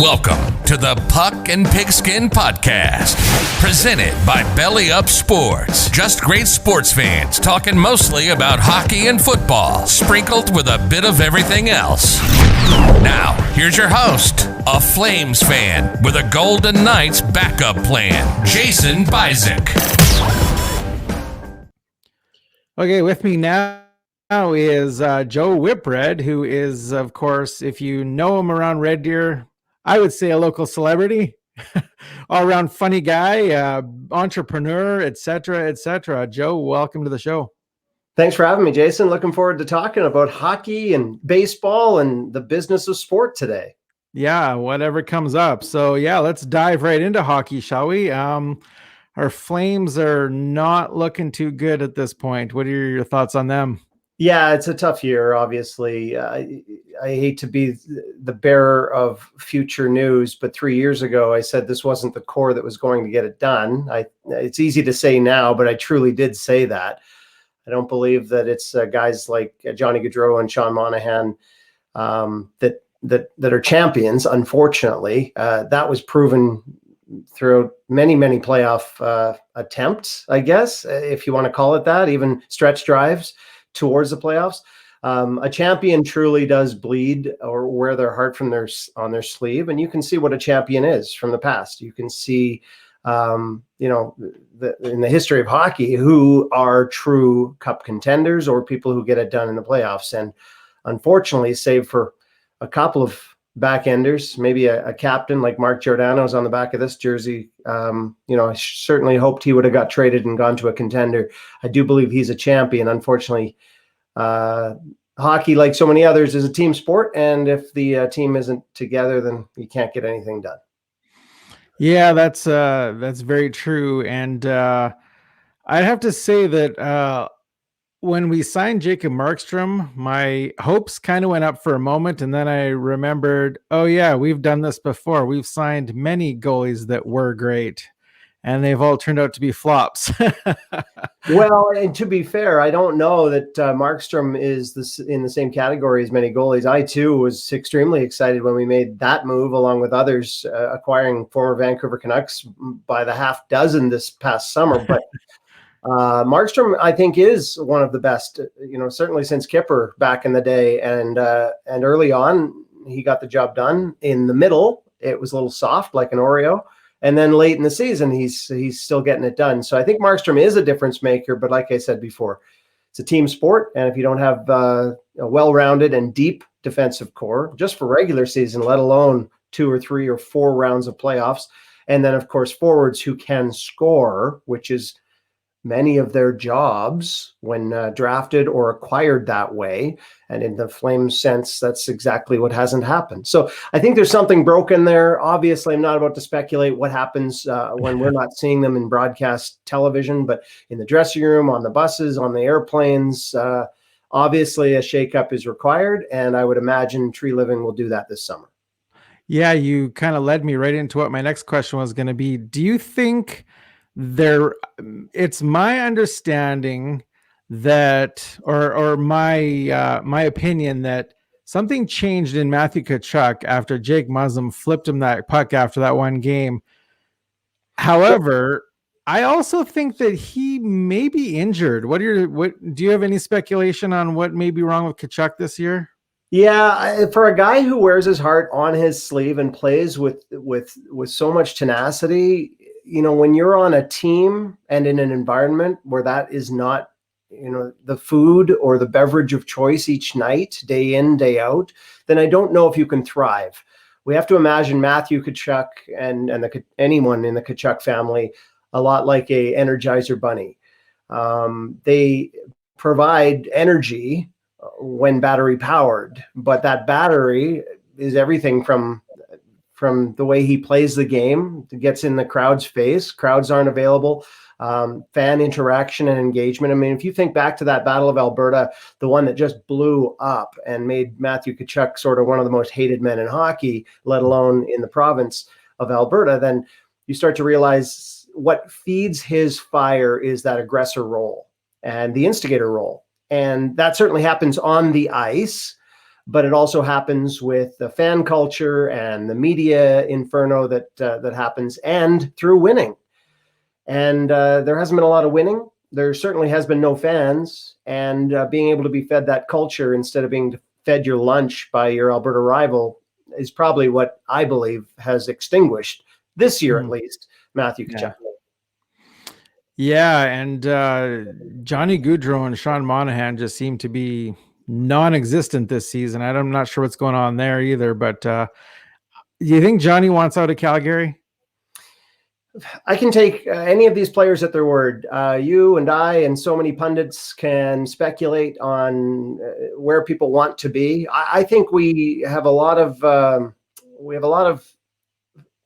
Welcome to the Puck and Pigskin Podcast, presented by Belly Up Sports. Just great sports fans talking mostly about hockey and football, sprinkled with a bit of everything else. Now, here's your host, a Flames fan with a Golden Knights backup plan, Jason Bizik. Okay, with me now is Joe Whitbread, who is, of course, if you know him around Red Deer, I would say a local celebrity, all-around funny guy, entrepreneur, etc., etc. Joe, welcome to the show. Thanks for having me, Jason. Looking forward to talking about hockey and baseball and the business of sport today. Yeah, whatever comes up. So, yeah, let's dive right into hockey, shall we? Our Flames are not looking too good at this point. What are your thoughts on them? Yeah, it's a tough year, obviously. I hate to be the bearer of future news, but 3 years ago, I said this wasn't the core that was going to get it done. It's easy to say now, but I truly did say that. I don't believe that it's guys like Johnny Gaudreau and Sean Monahan that are champions, unfortunately. That was proven throughout many playoff attempts, I guess, if you want to call it that, even stretch drives towards the playoffs. A champion truly does bleed or wear their heart on their sleeve, and you can see what a champion is from the past. You can see, in the history of hockey, who are true cup contenders or people who get it done in the playoffs. And unfortunately, save for a couple of backenders, maybe a captain like Mark Giordano's on the back of this jersey. I certainly hoped he would have got traded and gone to a contender. I do believe he's a champion. Unfortunately, hockey, like so many others, is a team sport, and if the team isn't together, then you can't get anything done. Yeah, that's very true. And I have to say that when we signed Jacob Markstrom, my hopes kind of went up for a moment, and then I remembered, oh yeah, we've done this before. We've signed many goalies that were great, and they've all turned out to be flops. Well, and to be fair, I don't know that Markstrom is in the same category as many goalies. I, too, was extremely excited when we made that move, along with others, acquiring former Vancouver Canucks by the half dozen this past summer. But Markstrom, I think, is one of the best, certainly since Kipper back in the day. And early on, he got the job done. In the middle, it was a little soft, like an Oreo. And then late in the season, he's still getting it done. So I think Markstrom is a difference maker. But like I said before, it's a team sport. And if you don't have a well-rounded and deep defensive core, just for regular season, let alone 2 or 3 or 4 rounds of playoffs, and then, of course, forwards who can score, which is many of their jobs when drafted or acquired that way. And in the Flames sense, that's exactly what hasn't happened. So I think there's something broken there. Obviously, I'm not about to speculate what happens when we're not seeing them in broadcast television, but in the dressing room, on the buses, on the airplanes, obviously a shakeup is required. And I would imagine Tree Living will do that this summer. Yeah, you kind of led me right into what my next question was going to be. Do you think it's my understanding that, or my opinion that something changed in Matthew Tkachuk after Jake Muzzin flipped him that puck after that one game. However, I also think that he may be injured. What do you have any speculation on what may be wrong with Tkachuk this year? Yeah, for a guy who wears his heart on his sleeve and plays with so much tenacity, when you're on a team and in an environment where that is not, the food or the beverage of choice each night, day in, day out, then I don't know if you can thrive. We have to imagine Matthew Tkachuk and anyone in the Tkachuk family a lot like a Energizer bunny. They provide energy when battery powered, but that battery is everything from the way he plays the game, gets in the crowd's face. Crowds aren't available. Fan interaction and engagement. I mean, if you think back to that Battle of Alberta, the one that just blew up and made Matthew Tkachuk sort of one of the most hated men in hockey, let alone in the province of Alberta, then you start to realize what feeds his fire is that aggressor role and the instigator role. And that certainly happens on the ice. but it also happens with the fan culture and the media inferno that happens, and through winning. And there hasn't been a lot of winning. There certainly has been no fans, and being able to be fed that culture instead of being fed your lunch by your Alberta rival is probably what I believe has extinguished this year, at least, Matthew Tkachuk. Yeah, and Johnny Gaudreau and Sean Monahan just seem to be non-existent this season. I'm not sure what's going on there either, but do you think Johnny wants out of Calgary? I can take any of these players at their word. You and I and so many pundits can speculate on where people want to be. I think we have a lot of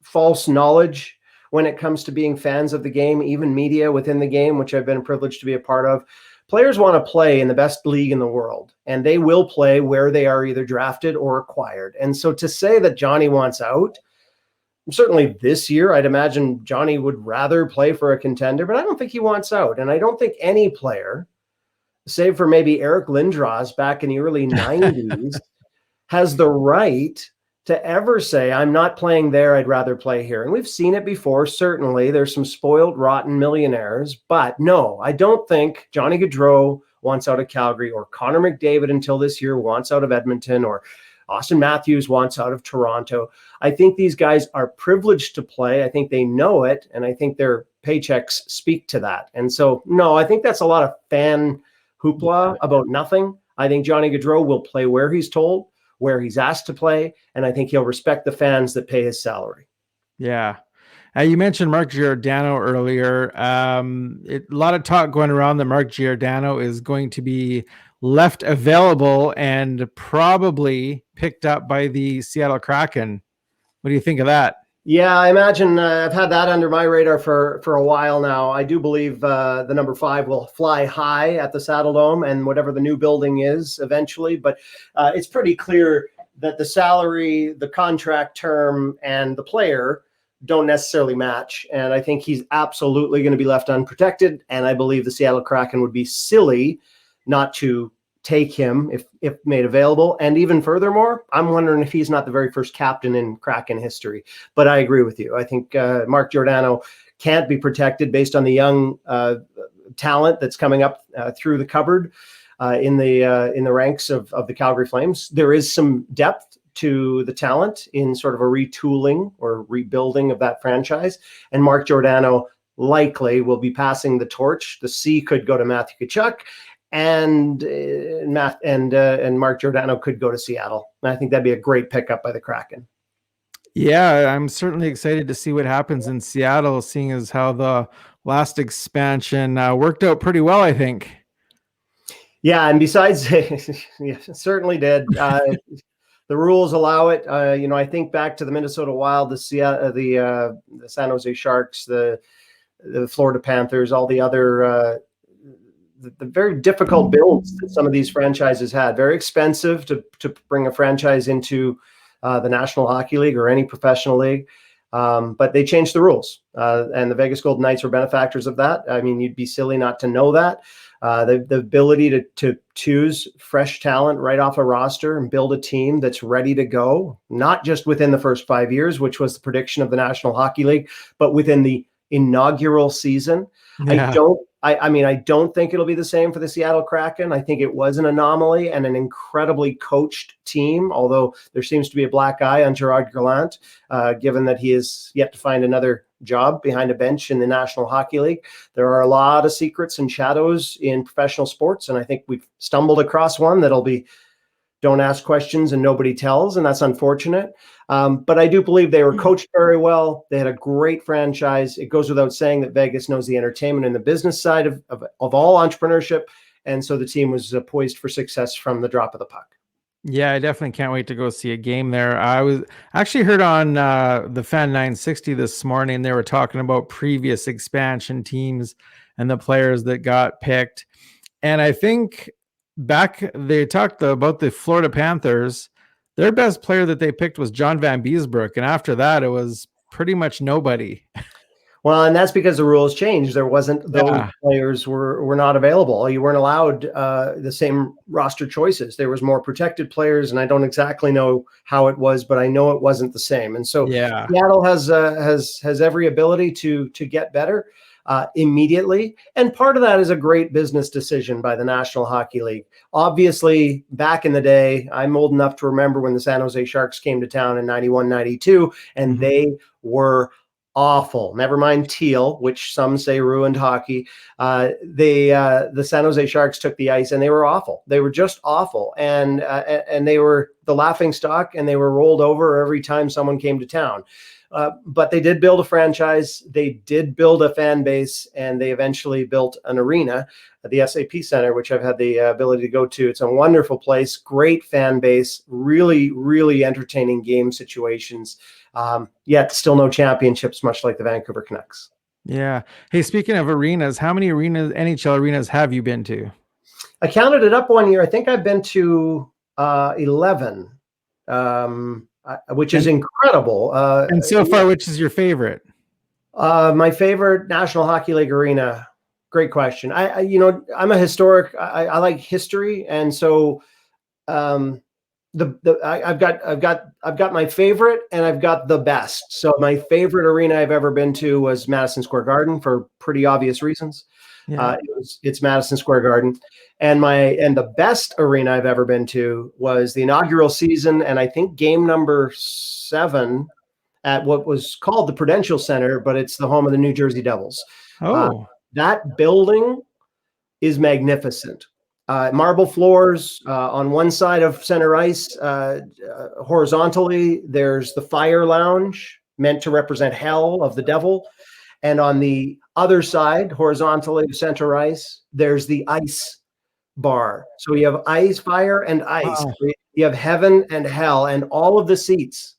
false knowledge when it comes to being fans of the game, even media within the game, which I've been privileged to be a part of. Players want to play in the best league in the world, and they will play where they are either drafted or acquired. And so to say that Johnny wants out, certainly this year, I'd imagine Johnny would rather play for a contender, but I don't think he wants out. And I don't think any player, save for maybe Eric Lindros back in the early 90s, has the right to ever say, I'm not playing there, I'd rather play here. And we've seen it before, certainly. There's some spoiled, rotten millionaires. But no, I don't think Johnny Gaudreau wants out of Calgary, or Connor McDavid until this year wants out of Edmonton, or Austin Matthews wants out of Toronto. I think these guys are privileged to play. I think they know it, and I think their paychecks speak to that. And so, no, I think that's a lot of fan hoopla about nothing. I think Johnny Gaudreau will play where he's told, where he's asked to play, and I think he'll respect the fans that pay his salary. Yeah. You mentioned Mark Giordano earlier. A lot of talk going around that Mark Giordano is going to be left available and probably picked up by the Seattle Kraken. What do you think of that? Yeah, I imagine I've had that under my radar for a while now. I do believe the number 5 will fly high at the Saddledome and whatever the new building is eventually. But it's pretty clear that the salary, the contract term, and the player don't necessarily match. And I think he's absolutely going to be left unprotected. And I believe the Seattle Kraken would be silly not to take him if made available. And even furthermore, I'm wondering if he's not the very first captain in Kraken history. But I agree with you. I think Mark Giordano can't be protected based on the young talent that's coming up through the cupboard in the ranks of the Calgary Flames. There is some depth to the talent in sort of a retooling or rebuilding of that franchise. And Mark Giordano likely will be passing the torch. The C could go to Matthew Tkachuk, and Mark Giordano could go to Seattle. And I think that'd be a great pickup by the Kraken. Yeah, I'm certainly excited to see what happens in Seattle, seeing as how the last expansion worked out pretty well, I think. Yeah, and besides, yeah, certainly did. The rules allow it. I think back to the Minnesota Wild, the San Jose Sharks, the Florida Panthers, all the other the very difficult builds that some of these franchises had. Very expensive to bring a franchise into the National Hockey League or any professional league. But they changed the rules, and the Vegas Golden Knights were benefactors of that. I mean, you'd be silly not to know that. The ability to choose fresh talent right off a roster and build a team that's ready to go, not just within the first 5 years, which was the prediction of the National Hockey League, but within the inaugural season. Yeah. I don't think it'll be the same for the Seattle Kraken. I think it was an anomaly and an incredibly coached team, although there seems to be a black eye on Gerard Gallant, given that he is yet to find another job behind a bench in the National Hockey League. There are a lot of secrets and shadows in professional sports, and I think we've stumbled across one that'll be don't ask questions and nobody tells, and that's unfortunate. But I do believe they were coached very well. They had a great franchise. It goes without saying that Vegas knows the entertainment and the business side of all entrepreneurship, and so the team was poised for success from the drop of the puck. Yeah, I definitely can't wait to go see a game there. I was actually heard on the Fan 960 this morning, they were talking about previous expansion teams and the players that got picked. And I think they talked about the Florida Panthers. Their best player that they picked was John Van Beesbrook. And after that, it was pretty much nobody. Well, and that's because the rules changed. There wasn't those Yeah. players were not available. You weren't allowed the same roster choices. There was more protected players, and I don't exactly know how it was, but I know it wasn't the same. And so Yeah. Seattle has every ability to get better immediately, and part of that is a great business decision by the National Hockey League. Obviously, back in the day, I'm old enough to remember when the San Jose Sharks came to town in 91, 92, and they were awful. Never mind teal, which some say ruined hockey. The San Jose Sharks took the ice and they were awful. They were just awful, and they were the laughing stock, and they were rolled over every time someone came to town. But they did build a franchise. They did build a fan base, and they eventually built an arena at the SAP Center, which I've had the ability to go to. It's a wonderful place, great fan base, really, really entertaining game situations. Yet still no championships, much like the Vancouver Canucks. Yeah. Hey, speaking of arenas, how many NHL arenas have you been to? I counted it up one year. I think I've been to 11, which is incredible. And so far, which is your favorite? My favorite National Hockey League arena. Great question. I'm a historic. I like history, and so I've got my favorite, and I've got the best. So my favorite arena I've ever been to was Madison Square Garden for pretty obvious reasons. Yeah. It's Madison Square Garden, and the best arena I've ever been to was the inaugural season, and I think game number 7 at what was called the Prudential Center, but it's the home of the New Jersey Devils. That building is magnificent. Marble floors on one side of center ice. Horizontally, there's the fire lounge, meant to represent hell of the devil. And on the other side, horizontally of center ice, there's the ice bar. So you have ice, fire, and ice. Wow. You have heaven and hell. And all of the seats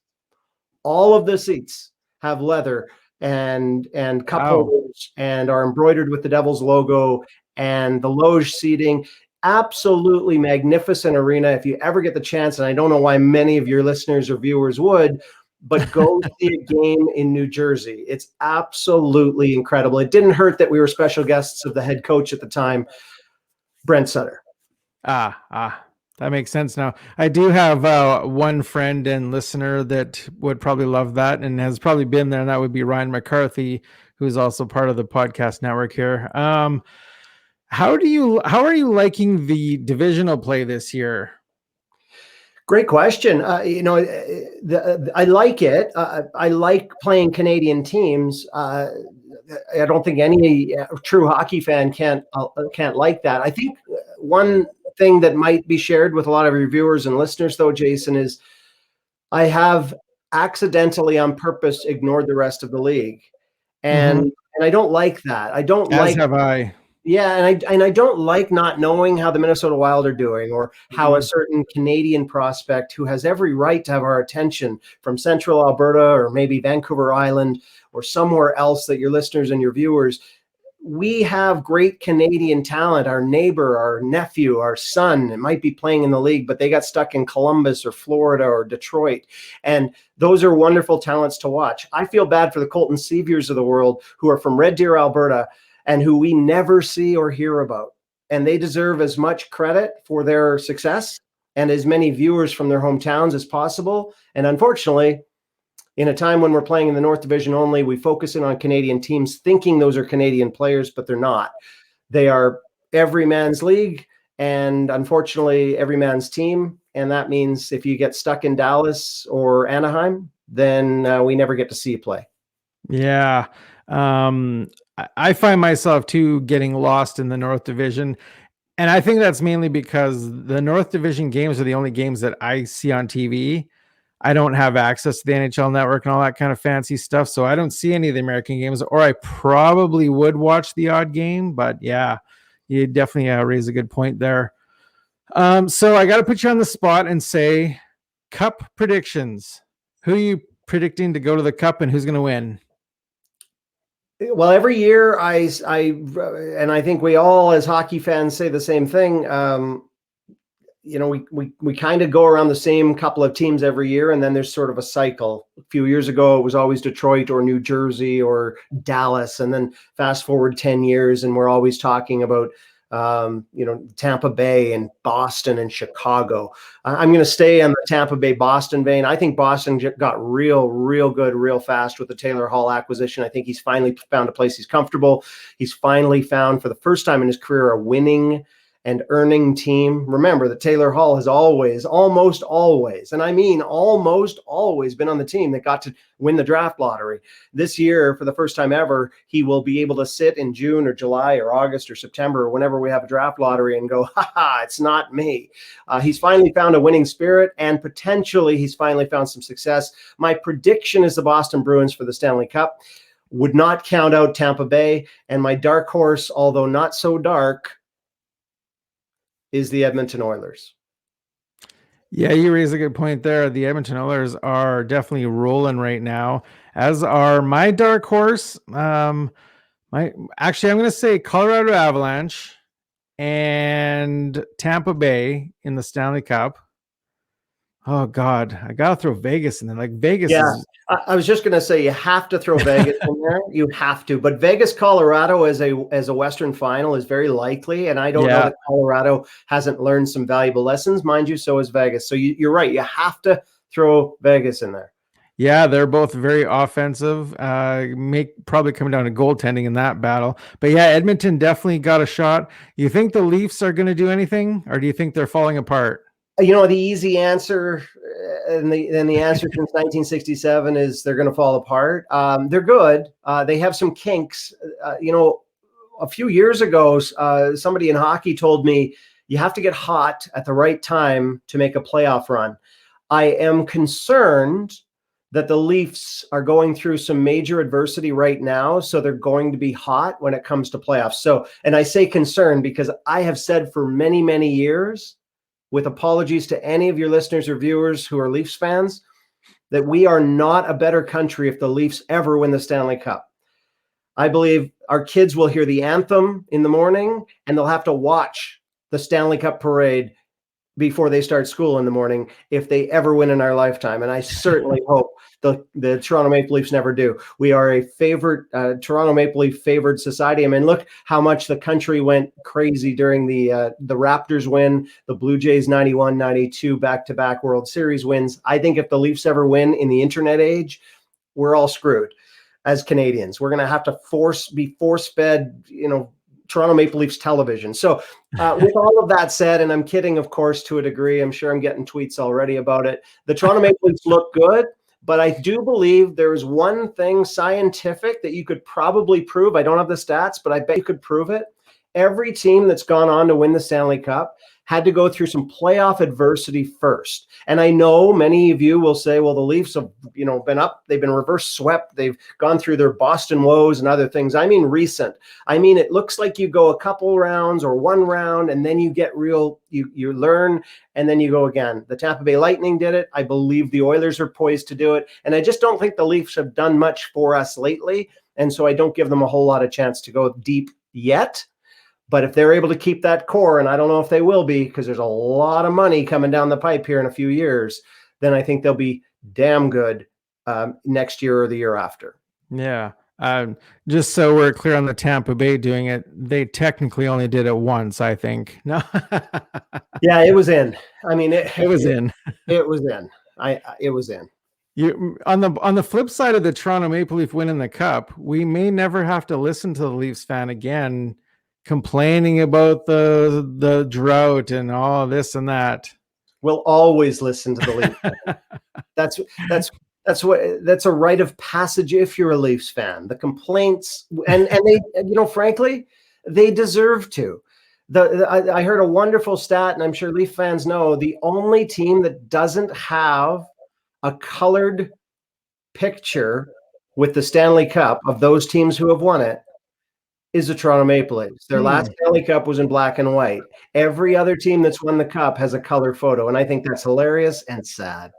have leather and cup holders, and are embroidered with the Devil's logo, and the loge seating. Absolutely magnificent arena. If you ever get the chance, and I don't know why many of your listeners or viewers would, but go see a game in New Jersey. It's absolutely incredible. It didn't hurt that we were special guests of the head coach at the time, Brent Sutter. That makes sense now. I do have one friend and listener that would probably love that and has probably been there, and that would be Ryan McCarthy, who's also part of the podcast network here. How are you liking the divisional play this year? Great question. I like it. I like playing Canadian teams. I don't think any true hockey fan can't like that. I think one thing that might be shared with a lot of your viewers and listeners, though, Jason, is I have accidentally on purpose ignored the rest of the league, and I don't like that. I don't As like. have I. Yeah, and I don't like not knowing how the Minnesota Wild are doing, or how a certain Canadian prospect who has every right to have our attention from Central Alberta, or maybe Vancouver Island, or somewhere else that your listeners and your viewers. We have great Canadian talent. Our neighbor, our nephew, our son, it might be playing in the league, but they got stuck in Columbus or Florida or Detroit. And those are wonderful talents to watch. I feel bad for the Colton Seviers of the world, who are from Red Deer, Alberta, and who we never see or hear about. And they deserve as much credit for their success and as many viewers from their hometowns as possible. And unfortunately, in a time when we're playing in the North Division only, we focus in on Canadian teams thinking those are Canadian players, but they're not. They are every man's league, and unfortunately, every man's team. And that means if you get stuck in Dallas or Anaheim, then we never get to see you play. Yeah. I find myself too getting lost in the North Division. And I think that's mainly because the North Division games are the only games that I see on TV. I don't have access to the NHL Network and all that kind of fancy stuff, so I don't see any of the American games, or I probably would watch the odd game. But yeah, you definitely raise a good point there. So I got to put you on the spot and say, Cup predictions. Who are you predicting to go to the Cup, and who's going to win? Well, every year and I think we all as hockey fans say the same thing. we kind of go around the same couple of teams every year, and then there's sort of a cycle. A few years ago, it was always Detroit or New Jersey or Dallas, and then fast forward 10 years, and we're always talking about Tampa Bay and Boston and Chicago. I'm going to stay on the Tampa Bay Boston vein. I think Boston got real good real fast with the Taylor Hall acquisition. I think he's finally found a place he's comfortable. He's finally found, for the first time in his career, a winning and earning team. Remember that Taylor Hall has almost always, and I mean almost always, been on the team that got to win the draft lottery. This year, for the first time ever, he will be able to sit in June or July or August or September, or whenever we have a draft lottery, and go, it's not me. He's finally found a winning spirit, and potentially he's finally found some success. My prediction is the Boston Bruins for the Stanley Cup. Would not count out Tampa Bay. And my dark horse, although not so dark, is the Edmonton Oilers. Yeah, you raise a good point there. The Edmonton Oilers are definitely rolling right now, as are my dark horse. I'm going to say Colorado Avalanche and Tampa Bay in the Stanley Cup. Oh God, I gotta throw Vegas in there. Like Vegas is. I was just going to say, you have to throw Vegas in there. You have to. But Vegas, Colorado as a Western final is very likely. And I don't know that Colorado hasn't learned some valuable lessons. Mind you, so is Vegas. So you're right. You have to throw Vegas in there. Yeah, they're both very offensive. Probably come down to goaltending in that battle. But yeah, Edmonton definitely got a shot. You think the Leafs are going to do anything, or do you think they're falling apart? The easy answer, and the answer since 1967 is they're going to fall apart. They're good. They have some kinks. A few years ago, somebody in hockey told me you have to get hot at the right time to make a playoff run. I am concerned that the Leafs are going through some major adversity right now, so they're going to be hot when it comes to playoffs. So, and I say concerned because I have said for many, many years, with apologies to any of your listeners or viewers who are Leafs fans, that we are not a better country if the Leafs ever win the Stanley Cup. I believe our kids will hear the anthem in the morning, and they'll have to watch the Stanley Cup parade before they start school in the morning if they ever win in our lifetime. And I certainly hope the Toronto Maple Leafs never do. We are a favorite, Toronto Maple Leaf favored society. I mean, look how much the country went crazy during the Raptors win, the Blue Jays 91-92 back-to-back World Series wins. I think if the Leafs ever win in the internet age, we're all screwed as Canadians. We're going to have to be force-fed, Toronto Maple Leafs television. So with all of that said, and I'm kidding, of course, to a degree, I'm sure I'm getting tweets already about it. The Toronto Maple Leafs look good, but I do believe there is one thing scientific that you could probably prove. I don't have the stats, but I bet you could prove it. Every team that's gone on to win the Stanley Cup had to go through some playoff adversity first. And I know many of you will say, well, the Leafs have, been up, they've been reverse swept, they've gone through their Boston woes and other things. I mean, recent. I mean, it looks like you go a couple rounds or one round, and then you get real, you learn, and then you go again. The Tampa Bay Lightning did it. I believe the Oilers are poised to do it. And I just don't think the Leafs have done much for us lately. And so I don't give them a whole lot of chance to go deep yet. But if they're able to keep that core, and I don't know if they will be, because there's a lot of money coming down the pipe here in a few years, then I think they'll be damn good next year or the year after. Yeah. Just so we're clear on the Tampa Bay doing it, they technically only did it once, I think. No. Yeah, it was in. I mean, it was in. It was in. It was in. You on the flip side of the Toronto Maple Leaf winning the cup, we may never have to listen to the Leafs fan again complaining about the drought and all this and that. We'll always listen to the Leafs. That's a rite of passage if you're a Leafs fan. The complaints and they, frankly, they deserve to. I heard a wonderful stat, and I'm sure Leaf fans know, the only team that doesn't have a colored picture with the Stanley Cup of those teams who have won it is the Toronto Maple Leafs. Their last Stanley Cup was in black and white. Every other team that's won the cup has a color photo, and I think that's hilarious and sad.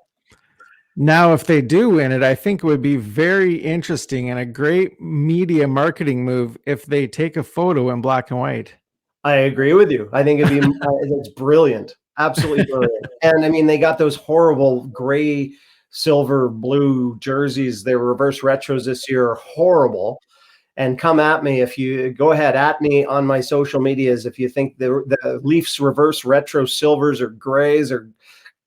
Now, if they do win it, I think it would be very interesting and a great media marketing move if they take a photo in black and white. I agree with you. I think it's brilliant. Absolutely brilliant. And I mean, they got those horrible gray, silver, blue jerseys. They were reverse retros this year, horrible. And come at me if you go ahead at me on my social medias if you think the Leafs reverse retro silvers or grays or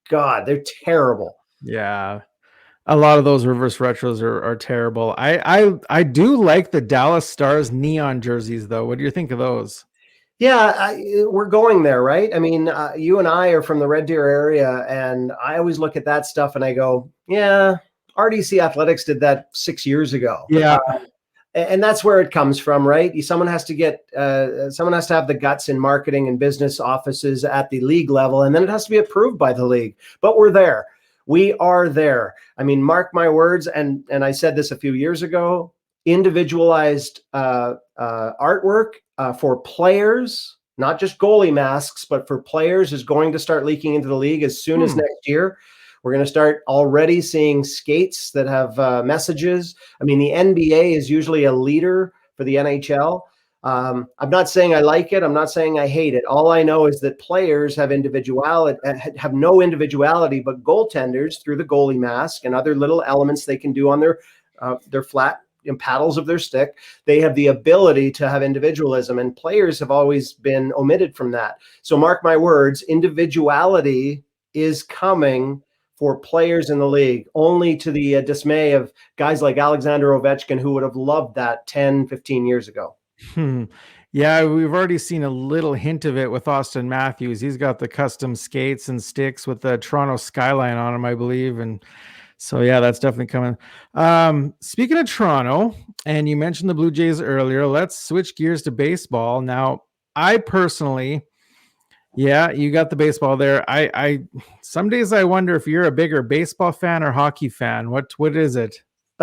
God, they're terrible. Yeah. A lot of those reverse retros are terrible. I do like the Dallas Stars neon jerseys though. What do you think of those? Yeah, we're going there, right? I mean, you and I are from the Red Deer area, and I always look at that stuff and I go, yeah, RDC Athletics did that 6 years ago. Yeah. And that's where it comes from, right? Someone has to have the guts in marketing and business offices at the league level, and then it has to be approved by the league. But we're there. We are there. I mean, mark my words, and I said this a few years ago, individualized artwork for players, not just goalie masks, but for players is going to start leaking into the league as soon as next year. We're going to start already seeing skates that have messages. I mean, the NBA is usually a leader for the NHL. I'm not saying I like it. I'm not saying I hate it. All I know is that players have individuality, have no individuality, but goaltenders through the goalie mask and other little elements they can do on their flat paddles of their stick, they have the ability to have individualism, and players have always been omitted from that. So mark my words, individuality is coming for players in the league, only to the dismay of guys like Alexander Ovechkin, who would have loved that 10, 15 years ago. Yeah, we've already seen a little hint of it with Austin Matthews. He's got the custom skates and sticks with the Toronto skyline on them, I believe. And so, yeah, that's definitely coming. Speaking of Toronto, and you mentioned the Blue Jays earlier, let's switch gears to baseball. Now, I personally, yeah, you got the baseball there. I some days I wonder if you're a bigger baseball fan or hockey fan. What is it?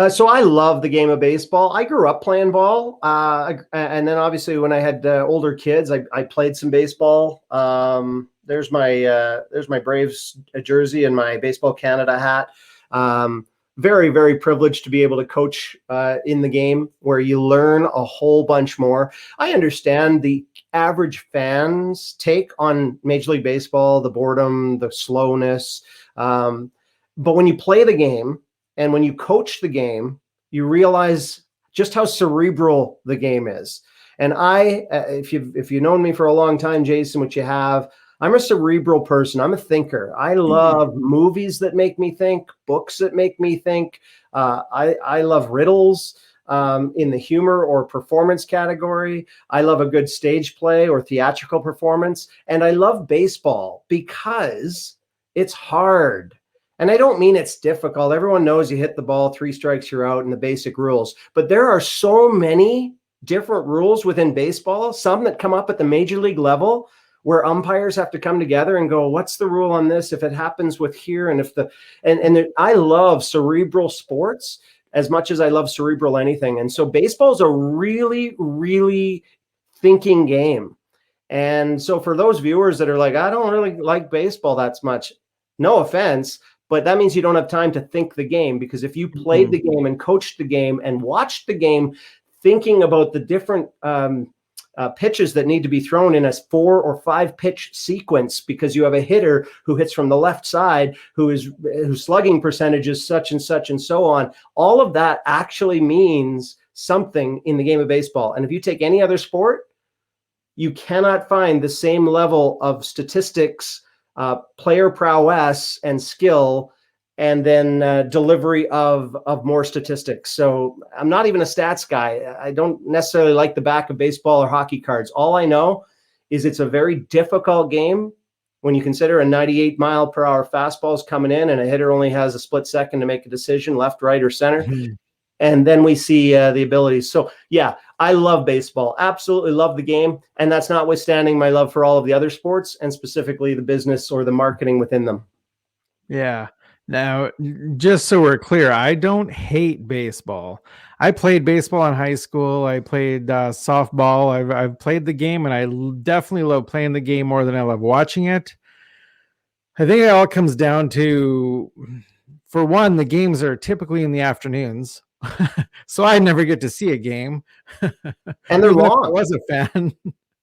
So I love the game of baseball. I grew up playing ball, and then obviously when I had older kids, I played some baseball. There's my Braves jersey and my Baseball Canada hat. Very, very privileged to be able to coach in the game where you learn a whole bunch more. I understand the average fan's take on Major League Baseball, the boredom, the slowness. But when you play the game and when you coach the game, you realize just how cerebral the game is. And if you've known me for a long time, Jason, which you have, I'm a cerebral person. I'm a thinker. I love movies that make me think, books that make me think. I love riddles in the humor or performance category. I love a good stage play or theatrical performance. And I love baseball because it's hard. And I don't mean it's difficult. Everyone knows you hit the ball, 3 strikes, you're out, and the basic rules. But there are so many different rules within baseball, some that come up at the major league level, where umpires have to come together and go, what's the rule on this? If it happens with here, and I love cerebral sports as much as I love cerebral anything. And so baseball is a really, really thinking game. And so for those viewers that are like, I don't really like baseball that much, no offense, but that means you don't have time to think the game, because if you played the game and coached the game and watched the game, thinking about the different pitches that need to be thrown in a 4 or 5 pitch sequence, because you have a hitter who hits from the left side, whose slugging percentage is such and such and so on. All of that actually means something in the game of baseball. And if you take any other sport, you cannot find the same level of statistics, player prowess and skill, and then delivery of more statistics. So I'm not even a stats guy. I don't necessarily like the back of baseball or hockey cards. All I know is it's a very difficult game when you consider a 98-mile-per-hour fastball is coming in and a hitter only has a split second to make a decision, left, right, or center. And then we see the abilities. So, yeah, I love baseball. Absolutely love the game. And that's notwithstanding my love for all of the other sports and specifically the business or the marketing within them. Yeah. Now, just so we're clear, I don't hate baseball. I played baseball in high school. I played softball. I've played the game, and I definitely love playing the game more than I love watching it. I think it all comes down to, for one, the games are typically in the afternoons. So I never get to see a game. And they're long. I was a fan.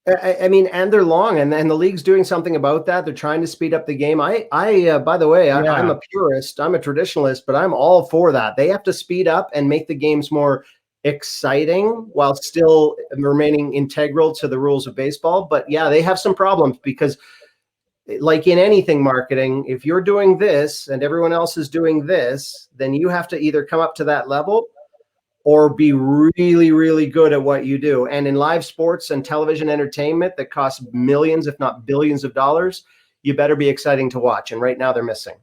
I mean, and they're long, and the league's doing something about that. They're trying to speed up the game. By the way, I'm a purist. I'm a traditionalist, but I'm all for that. They have to speed up and make the games more exciting while still remaining integral to the rules of baseball. But yeah, they have some problems because, like in anything marketing, if you're doing this and everyone else is doing this, then you have to either come up to that level or be really, really good at what you do. And in live sports and television entertainment that costs millions, if not billions of dollars, you better be exciting to watch. And right now they're missing.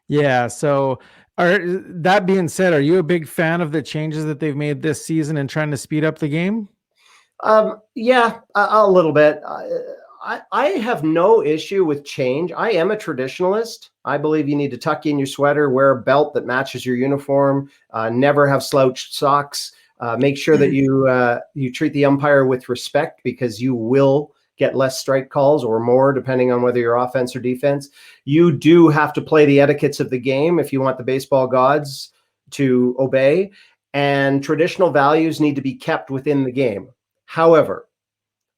Yeah. So, that being said, are you a big fan of the changes that they've made this season and trying to speed up the game? Yeah, a little bit. I have no issue with change. I am a traditionalist. I believe you need to tuck in your sweater, wear a belt that matches your uniform, never have slouched socks. Make sure that you treat the umpire with respect, because you will get less strike calls or more, depending on whether you're offense or defense. You do have to play the etiquettes of the game if you want the baseball gods to obey, and traditional values need to be kept within the game. However,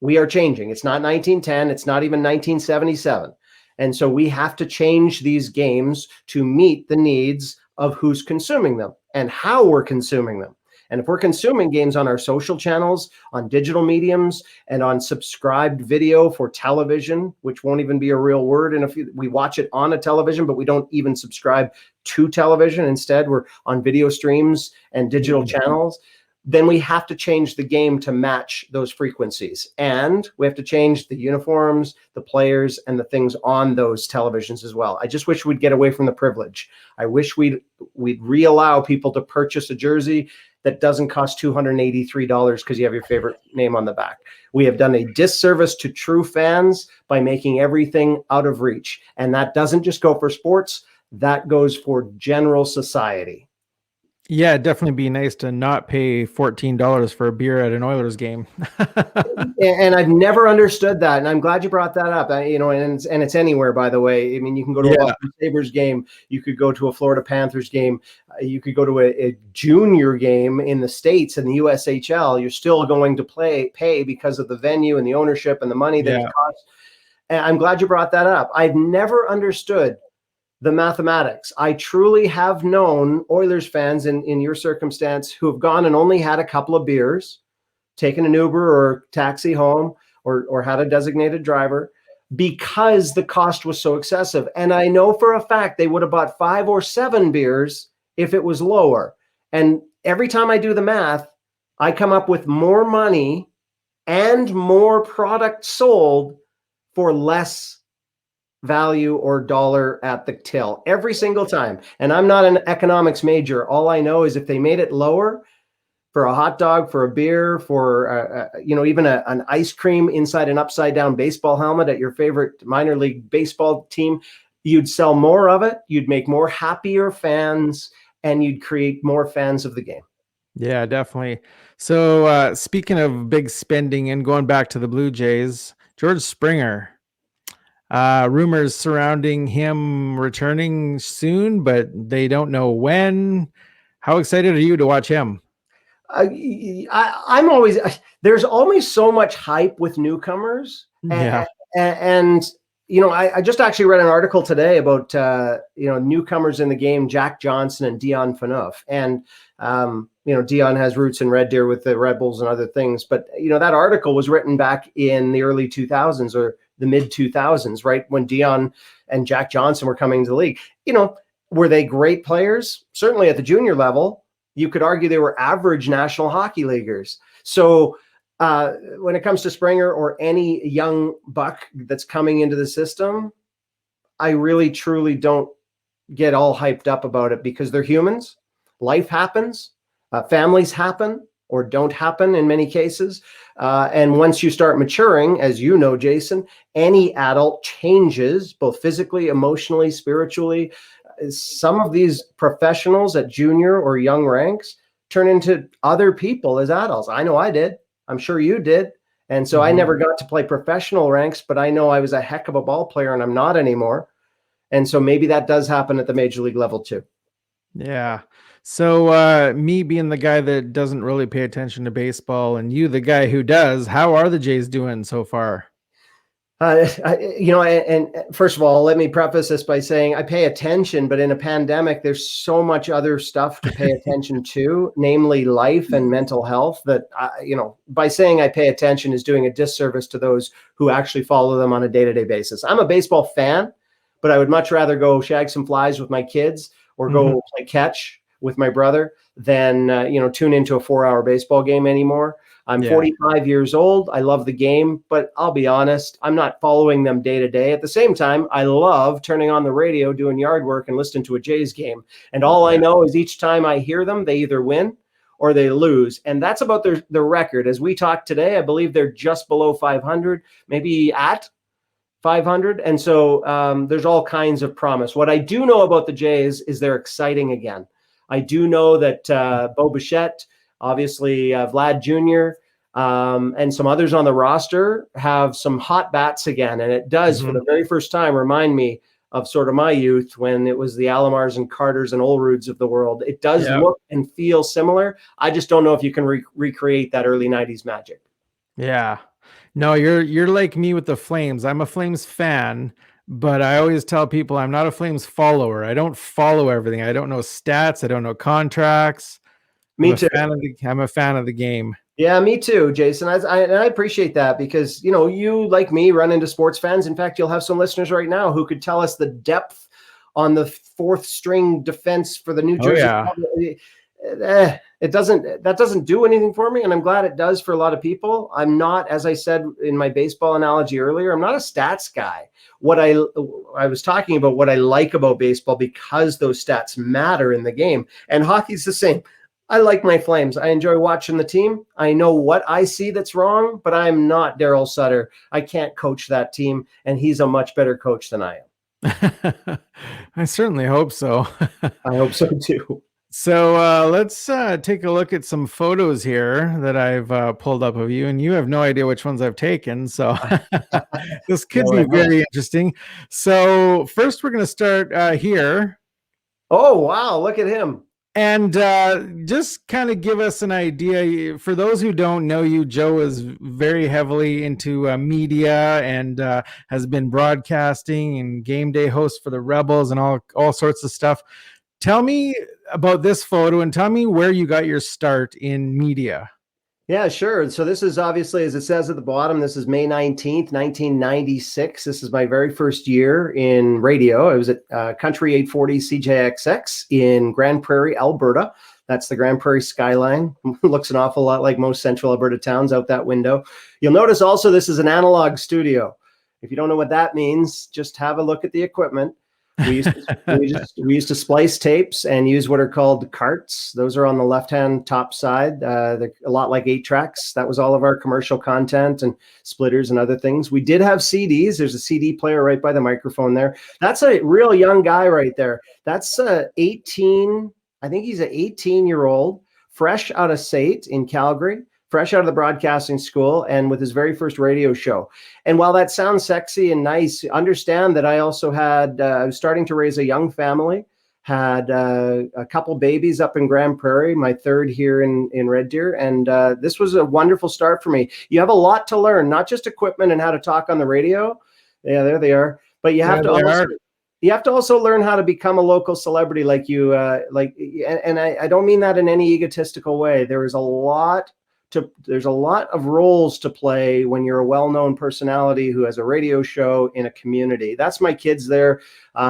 we are changing. It's not 1910. It's not even 1977. And so we have to change these games to meet the needs of who's consuming them and how we're consuming them. And if we're consuming games on our social channels, on digital mediums, and on subscribed video for television, which won't even be a real word, and if we watch it on a television, but we don't even subscribe to television, instead we're on video streams and digital channels, then we have to change the game to match those frequencies. And we have to change the uniforms, the players, and the things on those televisions as well. I just wish we'd get away from the privilege. I wish we'd re-allow people to purchase a jersey that doesn't cost $283 because you have your favorite name on the back. We have done a disservice to true fans by making everything out of reach. And that doesn't just go for sports, that goes for general society. Yeah, it'd definitely be nice to not pay $14 for a beer at an Oilers game. And I've never understood that, and I'm glad you brought that up. And it's anywhere, by the way. I mean, you can go to a Boston Sabres game, you could go to a Florida Panthers game, you could go to a junior game in the States in the USHL. You're still going to pay because of the venue and the ownership and the money that it costs. And I'm glad you brought that up. I've never understood the mathematics. I truly have known Oilers fans in your circumstance who have gone and only had a couple of beers, taken an Uber or taxi home, or had a designated driver, because the cost was so excessive. And I know for a fact they would have bought 5 or 7 beers if it was lower. And every time I do the math, I come up with more money and more product sold for less value or dollar at the till every single time. And I'm not an economics major. All I know is if they made it lower for a hot dog, for a beer, for even an ice cream inside an upside down baseball helmet at your favorite minor league baseball team, you'd sell more of it, you'd make more happier fans, and you'd create more fans of the game. Yeah, definitely. So speaking of big spending and going back to the Blue Jays, George Springer, rumors surrounding him returning soon, but they don't know when. How excited are you to watch him? I'm always, there's always so much hype with newcomers. Yeah. And I just actually read an article today about, newcomers in the game, Jack Johnson and Dion Phaneuf. And, Dion has roots in Red Deer with the Red Bulls and other things. But, that article was written back in the early 2000s or the mid 2000s, right? When Dion and Jack Johnson were coming to the league. Were they great players? Certainly at the junior level. You could argue they were average National Hockey Leaguers. So when it comes to Springer or any young buck that's coming into the system, I really, truly don't get all hyped up about it, because they're humans. Life happens. Families happen or don't happen in many cases. And once you start maturing, as you know, Jason, any adult changes both physically, emotionally, spiritually. Some of these professionals at junior or young ranks turn into other people as adults. I know I did. I'm sure you did. And so I never got to play professional ranks, but I know I was a heck of a ball player, and I'm not anymore. And so maybe that does happen at the major league level too. Yeah. So me being the guy that doesn't really pay attention to baseball, and you the guy who does, how are the Jays doing so far? And first of all, let me preface this by saying I pay attention, but in a pandemic, there's so much other stuff to pay attention to, namely life and mental health, that, by saying I pay attention is doing a disservice to those who actually follow them on a day-to-day basis. I'm a baseball fan, but I would much rather go shag some flies with my kids or go play catch with my brother than, tune into a 4-hour baseball game anymore. I'm 45 years old. I love the game, but I'll be honest, I'm not following them day to day. At the same time, I love turning on the radio, doing yard work, and listening to a Jays game. And all I know is each time I hear them, they either win or they lose. And that's about their record. As we talk today, I believe they're just below 500, maybe at 500. And so there's all kinds of promise. What I do know about the Jays is they're exciting again. I do know that Bo Bichette, obviously, Vlad Jr., and some others on the roster have some hot bats again. And it does, for the very first time, remind me of sort of my youth when it was the Alomars and Carters and Olruds of the world. It does look and feel similar. I just don't know if you can recreate that early 90s magic. Yeah. No, you're like me with the Flames. I'm a Flames fan, but I always tell people I'm not a Flames follower. I don't follow everything. I don't know stats. I don't know contracts. Me too. I'm a fan of the game. Yeah, me too, Jason. I appreciate that because, you, like me, run into sports fans. In fact, you'll have some listeners right now who could tell us the depth on the fourth string defense for the New Jersey. That doesn't do anything for me, and I'm glad it does for a lot of people. I'm not, as I said in my baseball analogy earlier, I'm not a stats guy. What I was talking about, what I like about baseball, because those stats matter in the game, and hockey's the same. I like my Flames. I enjoy watching the team. I know what I see that's wrong, but I'm not Daryl Sutter. I can't coach that team, and he's a much better coach than I am. I certainly hope so. I hope so too. So let's take a look at some photos here that I've pulled up of you, and you have no idea which ones I've taken. So this could be very interesting. So first, we're going to start here. Oh, wow. Look at him. And just kind of give us an idea. For those who don't know you, Joe is very heavily into media and has been broadcasting and game day host for the Rebels and all sorts of stuff. Tell me about this photo and tell me where you got your start in media. Yeah, sure. So this is obviously, as it says at the bottom, this is May 19th, 1996. This is my very first year in radio. I was at Country 840 CJXX in Grand Prairie, Alberta. That's the Grand Prairie skyline. Looks an awful lot like most central Alberta towns out that window. You'll notice also this is an analog studio. If you don't know what that means, just have a look at the equipment. We used to splice tapes and use what are called carts. Those are on the left-hand top side. They're a lot like 8-tracks. That was all of our commercial content and splitters and other things. We did have CDs. There's a CD player right by the microphone there. That's a real young guy right there. That's 18. I think he's an 18-year-old, fresh out of SAIT in Calgary, fresh out of the broadcasting school, and with his very first radio show. And while that sounds sexy and nice, understand that I also had, I was starting to raise a young family, had a couple babies up in Grand Prairie, my third here in Red Deer. And this was a wonderful start for me. You have a lot to learn, not just equipment and how to talk on the radio. Yeah, there they are. But you have to also learn how to become a local celebrity like you, and I don't mean that in any egotistical way. There's a lot of roles to play when you're a well-known personality who has a radio show in a community. That's my kids there.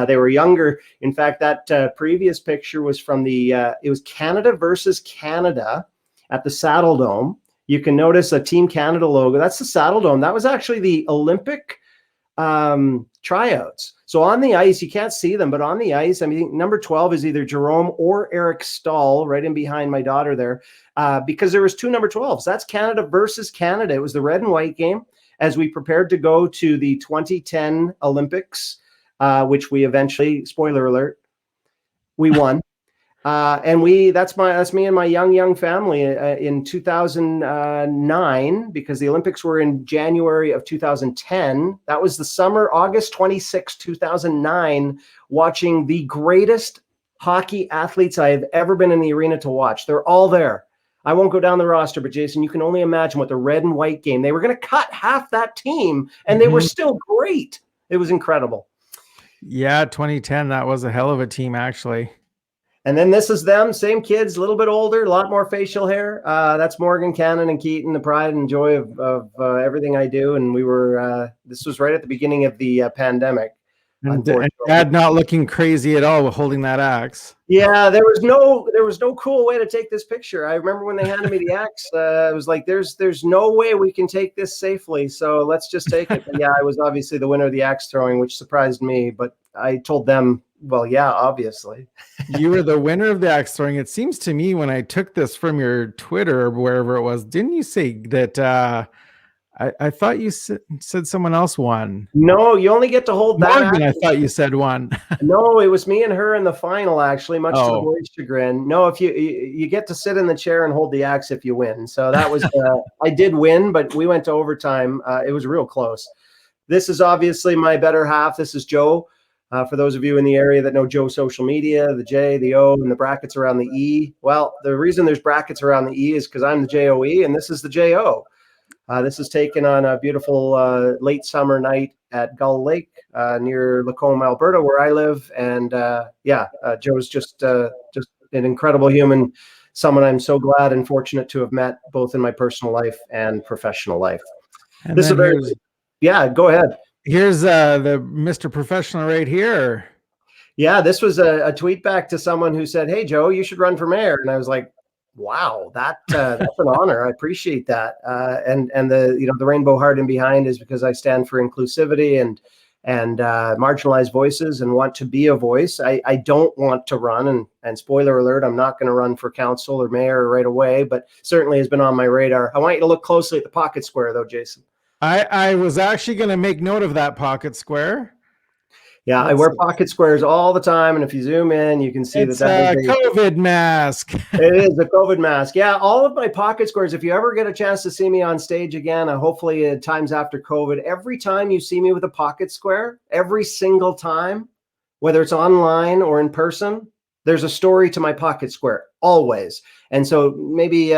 They were younger. In fact, that previous picture was from it was Canada versus Canada at the Saddle Dome. You can notice a Team Canada logo. That's the Saddle Dome. That was actually the Olympic tryouts. So on the ice, you can't see them, but on the ice, I mean, number 12 is either Jerome or Eric Stahl, right in behind my daughter there, because there was 2 number 12s. That's Canada versus Canada. It was the red and white game as we prepared to go to the 2010 Olympics, which we eventually, spoiler alert, we won. And that's me and my young family in 2009, because the Olympics were in January of 2010. That was the summer, August 26, 2009, watching the greatest hockey athletes I have ever been in the arena to watch. They're all there. I won't go down the roster, but Jason, you can only imagine what the red and white game, they were going to cut half that team and they were still great. It was incredible. Yeah, 2010, that was a hell of a team, actually. And then this is them, same kids, a little bit older, a lot more facial hair. That's Morgan, Cannon, and Keaton, the pride and joy of everything I do. And we were, this was right at the beginning of the pandemic. And Dad not looking crazy at all with holding that axe. Yeah, there was no cool way to take this picture. I remember when they handed me the axe, I was like, there's no way we can take this safely. So let's just take it. But yeah, I was obviously the winner of the axe throwing, which surprised me. But I told them, well, yeah, obviously. You were the winner of the axe throwing. It seems to me when I took this from your Twitter or wherever it was, didn't you say that I thought you said someone else won? No, you only get to hold that. Morgan, I thought you said one. No, it was me and her in the final, actually, much to the boys' chagrin. No, if you get to sit in the chair and hold the axe if you win. So that was I did win, but we went to overtime. It was real close. This is obviously my better half. This is Joe. For those of you in the area that know Joe social media, the J, the O, and the brackets around the E. Well, the reason there's brackets around the E is because I'm the JOE and this is the JO. This is taken on a beautiful late summer night at Gull Lake near Lacombe, Alberta, where I live. And Joe's just an incredible human, someone I'm so glad and fortunate to have met both in my personal life and professional life. And this is go ahead. Here's the Mr. Professional right here. Yeah, this was a tweet back to someone who said, "Hey, Joe, you should run for mayor." And I was like, wow, that's an honor. I appreciate that. And the rainbow heart in behind is because I stand for inclusivity and marginalized voices and want to be a voice. I don't want to run, and spoiler alert, I'm not going to run for council or mayor right away, but certainly has been on my radar. I want you to look closely at the pocket square, though, Jason. I was actually going to make note of that pocket square. Yeah, I wear pocket squares all the time, and if you zoom in, you can see it's a COVID mask. It is a COVID mask. Yeah, all of my pocket squares. If you ever get a chance to see me on stage again, hopefully times after COVID, every time you see me with a pocket square, every single time, whether it's online or in person, there's a story to my pocket square, always. And so maybe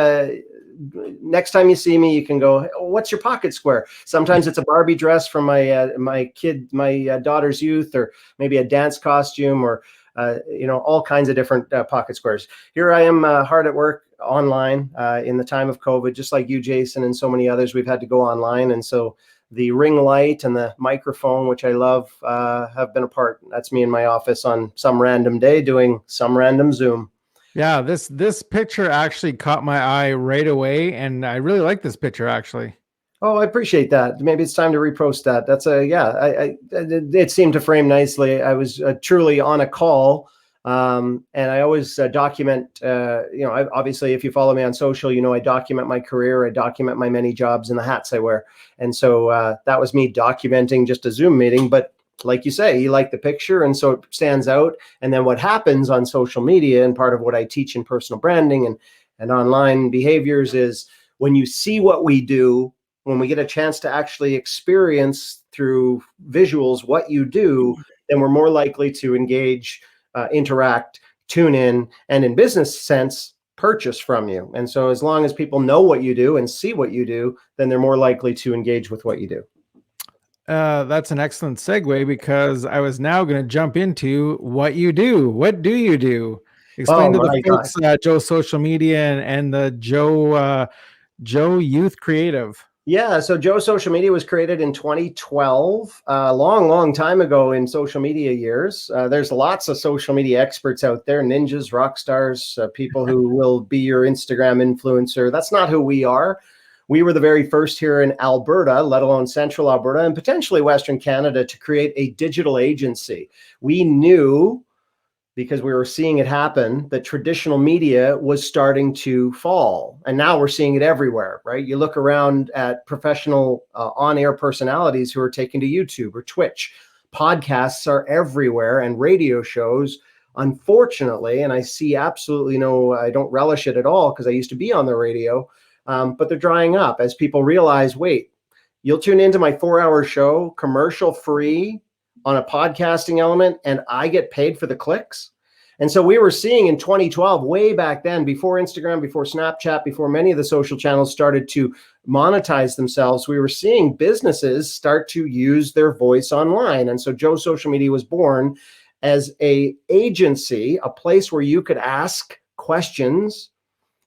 next time you see me, you can go, what's your pocket square? Sometimes it's a Barbie dress from my daughter's youth, or maybe a dance costume, or all kinds of different pocket squares. Here I am hard at work online in the time of COVID, just like you, Jason, and so many others. We've had to go online. And so the ring light and the microphone, which I love, have been a part. That's me in my office on some random day doing some random Zoom. Yeah, this picture actually caught my eye right away, and I really like this picture, actually. Oh, I appreciate that. Maybe it's time to repost that. That's it seemed to frame nicely. I was truly on a call, and I always document. Obviously, if you follow me on social, I document my career. I document my many jobs and the hats I wear, and so that was me documenting just a Zoom meeting, but. Like you say, you like the picture, and so it stands out. And then what happens on social media, and part of what I teach in personal branding and online behaviors, is when you see what we do, when we get a chance to actually experience through visuals what you do, then we're more likely to engage, interact, tune in, and in business sense, purchase from you. And so as long as people know what you do and see what you do, then they're more likely to engage with what you do. That's an excellent segue, because I was now going to jump into what you do. What do you do? Explain to the folks, Joe Social Media and the Joe Youth Creative. Yeah, so Joe Social Media was created in 2012, a long time ago in social media years. There's lots of social media experts out there, ninjas, rock stars, people who will be your Instagram influencer. That's not who we are. We were the very first here in Alberta, let alone Central Alberta and potentially Western Canada, to create a digital agency. We knew, because we were seeing it happen, that traditional media was starting to fall. And now we're seeing it everywhere, right? You look around at professional on-air personalities who are taken to YouTube or Twitch. Podcasts are everywhere, and radio shows, unfortunately, and I see absolutely I don't relish it at all, because I used to be on the radio, but they're drying up as people realize, wait, you'll tune into my 4-hour show, commercial free, on a podcasting element, and I get paid for the clicks. And so we were seeing in 2012, way back then, before Instagram, before Snapchat, before many of the social channels started to monetize themselves, we were seeing businesses start to use their voice online. And so Joe Social Media was born as a agency, a place where you could ask questions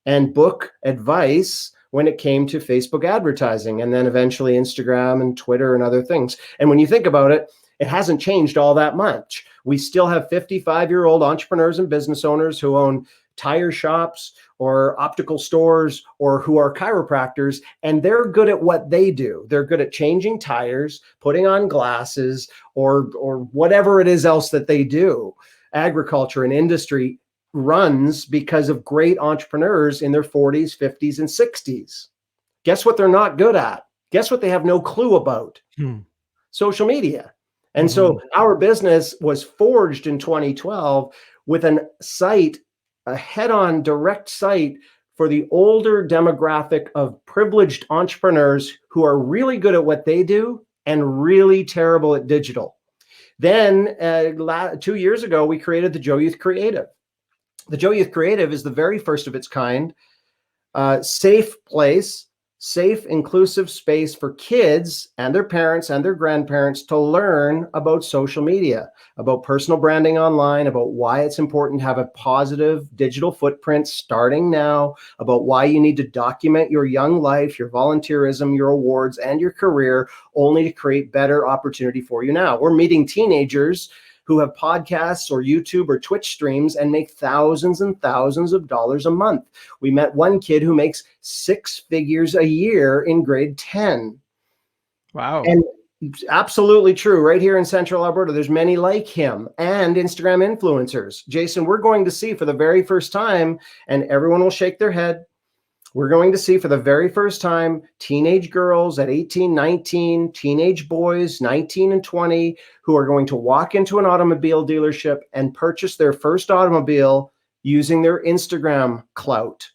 and book advice when it came to Facebook advertising, and then eventually Instagram and Twitter and other things. And when you think about it, it hasn't changed all that much. We still have 55-year-old entrepreneurs and business owners who own tire shops or optical stores or who are chiropractors, and they're good at what they do. They're good at changing tires, putting on glasses, or whatever it is else that they do. Agriculture and industry runs because of great entrepreneurs in their 40s, 50s, and 60s. Guess what they're not good at? Guess what they have no clue about? Social media. And so our business was forged in 2012 with a site, a head-on direct site for the older demographic of privileged entrepreneurs who are really good at what they do and really terrible at digital. Then 2 years ago, we created the Joe Youth Creative. The Joe Youth Creative is the very first of its kind, safe place, safe, inclusive space for kids and their parents and their grandparents to learn about social media, about personal branding online, about why it's important to have a positive digital footprint starting now, about why you need to document your young life, your volunteerism, your awards, and your career, only to create better opportunity for you now. We're meeting teenagers who have podcasts or YouTube or Twitch streams and make thousands and thousands of dollars a month. We met one kid who makes 6 figures a year in grade 10. Wow. And absolutely true. Right here in Central Alberta, there's many like him, and Instagram influencers. Jason, we're going to see for the very first time, and everyone will shake their head, we're going to see for the very first time teenage girls at 18, 19, teenage boys, 19 and 20, who are going to walk into an automobile dealership and purchase their first automobile using their Instagram clout.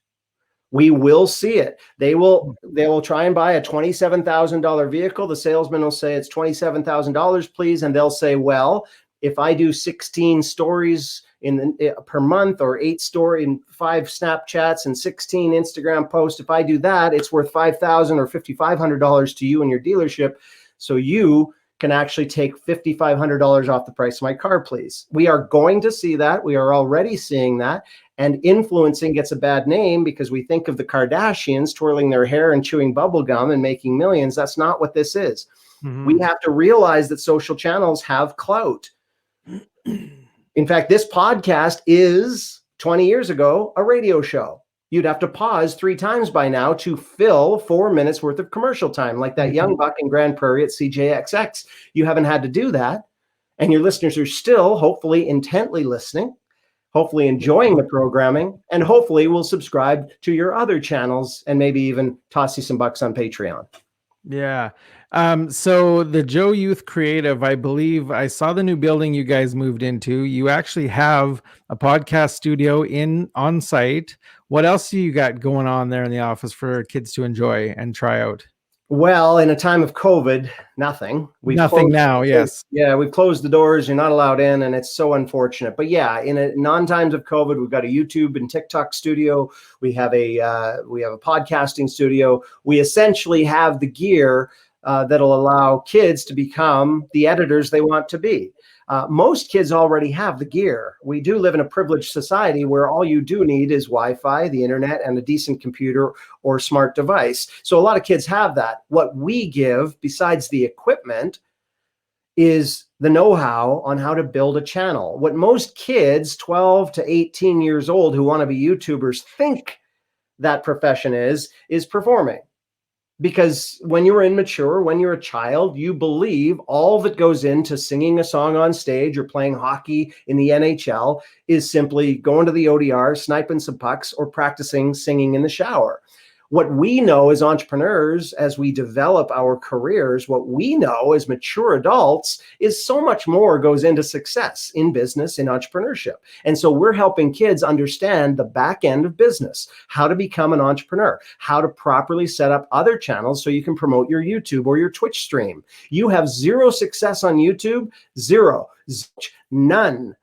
We will see it. They will try and buy a $27,000 vehicle. The salesman will say, it's $27,000, please. And they'll say, well, if I do 16 stories per month, or 5 Snapchats and 16 Instagram posts, if I do that, it's worth $5,000 or $5,500 to you and your dealership. So you can actually take $5,500 off the price of my car, please. We are going to see that. We are already seeing that. And influencing gets a bad name because we think of the Kardashians twirling their hair and chewing bubble gum and making millions. That's not what this is. We have to realize that social channels have clout. In fact, this podcast is 20 years ago a radio show. You'd have to pause 3 times by now to fill 4 minutes worth of commercial time, like that young buck in Grand Prairie at CJXX. You haven't had to do that. And your listeners are still hopefully intently listening, hopefully enjoying the programming, and hopefully will subscribe to your other channels and maybe even toss you some bucks on Patreon. Yeah. So the Joe Youth Creative, I believe I saw the new building you guys moved into. You actually have a podcast studio on site. What else do you got going on there in the office for kids to enjoy and try out? Well, in a time of COVID, nothing. Nothing now, yes. Yeah, we've closed the doors. You're not allowed in, and it's so unfortunate. But yeah, in non-times of COVID, we've got a YouTube and TikTok studio. We have a podcasting studio. We essentially have the gear that'll allow kids to become the editors they want to be. Most kids already have the gear. We do live in a privileged society where all you do need is Wi-Fi, the internet, and a decent computer or smart device. So a lot of kids have that. What we give, besides the equipment, is the know-how on how to build a channel. What most kids, 12 to 18 years old, who want to be YouTubers think that profession is performing. Because when you're immature, when you're a child, you believe all that goes into singing a song on stage or playing hockey in the NHL is simply going to the ODR, sniping some pucks, or practicing singing in the shower. What we know as entrepreneurs, as we develop our careers, what we know as mature adults is so much more goes into success in business, in entrepreneurship. And so we're helping kids understand the back end of business, how to become an entrepreneur, how to properly set up other channels so you can promote your YouTube or your Twitch stream. You have zero success on YouTube, zero, none.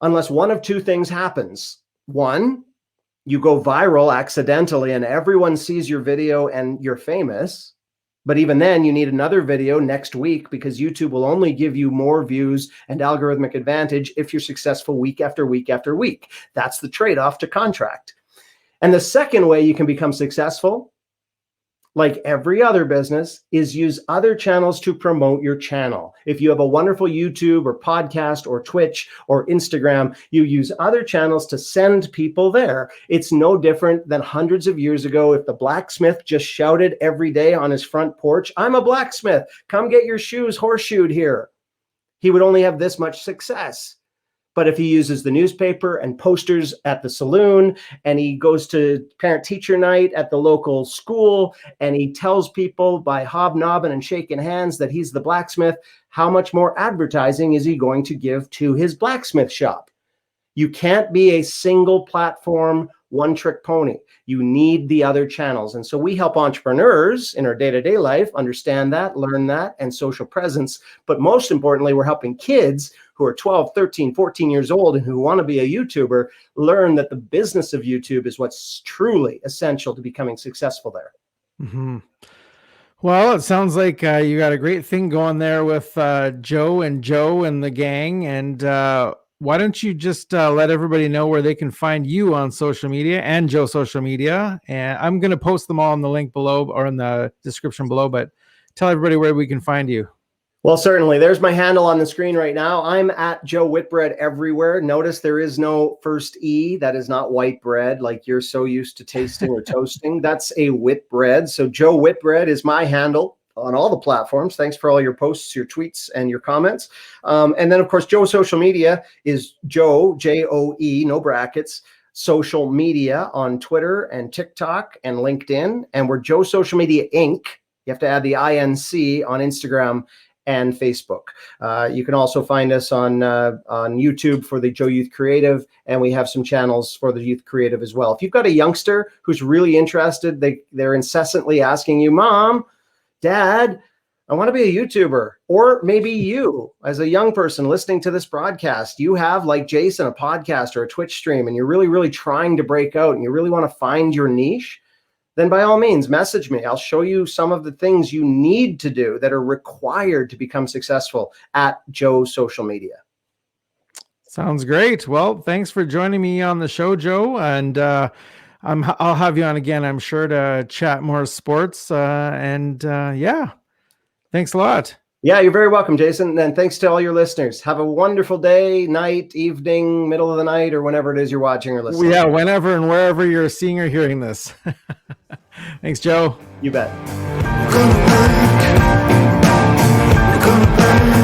unless one of two things happens. One, you go viral accidentally and everyone sees your video and you're famous. But even then, you need another video next week because YouTube will only give you more views and algorithmic advantage if you're successful week after week after week. That's the trade-off to contract. And the second way you can become successful, like every other business, is use other channels to promote your channel. If you have a wonderful YouTube or podcast or Twitch or Instagram, you use other channels to send people there. It's no different than hundreds of years ago if the blacksmith just shouted every day on his front porch, "I'm a blacksmith, come get your shoes horseshoed here." He would only have this much success. But if he uses the newspaper and posters at the saloon, and he goes to parent-teacher night at the local school, and he tells people by hobnobbing and shaking hands that he's the blacksmith, how much more advertising is he going to give to his blacksmith shop? You can't be a single platform, one-trick pony. You need the other channels. And so we help entrepreneurs in our day-to-day life understand that, learn that, and social presence. But most importantly, we're helping kids who are 12, 13, 14 years old and who want to be a YouTuber learn that the business of YouTube is what's truly essential to becoming successful there. Mm-hmm. Well, it sounds like you got a great thing going there with Joe and the gang. And why don't you just let everybody know where they can find you on social media and Joe social media? And I'm going to post them all in the link below or in the description below, but tell everybody where we can find you. Well, certainly. There's my handle on the screen right now. I'm at Joe Whitbread everywhere. Notice there is no first E. That is not white bread like you're so used to tasting or toasting. That's a Whitbread. So Joe Whitbread is my handle on all the platforms. Thanks for all your posts, your tweets, and your comments. And then, of course, Joe social media is Joe, J-O-E, no brackets, social media on Twitter and TikTok and LinkedIn. And we're Joe Social Media Inc. You have to add the INC on Instagram and Facebook. You can also find us on YouTube for the Joe Youth Creative, and we have some channels for the Youth Creative as well. If you've got a youngster who's really interested, they're incessantly asking you, "Mom, Dad, I want to be a YouTuber." Or maybe you, as a young person listening to this broadcast, you have, like Jason, a podcast or a Twitch stream, and you're really, really trying to break out and you really want to find your niche, then by all means, message me. I'll show you some of the things you need to do that are required to become successful at Joe Social Media. Sounds great. Well, thanks for joining me on the show, Joe. And I'll have you on again, I'm sure, to chat more sports. Yeah, thanks a lot. Yeah, you're very welcome, Jason. And thanks to all your listeners. Have a wonderful day, night, evening, middle of the night, or whenever it is you're watching or listening. Yeah, whenever and wherever you're seeing or hearing this. Thanks, Joe. You bet. We're gonna work. We're gonna burn.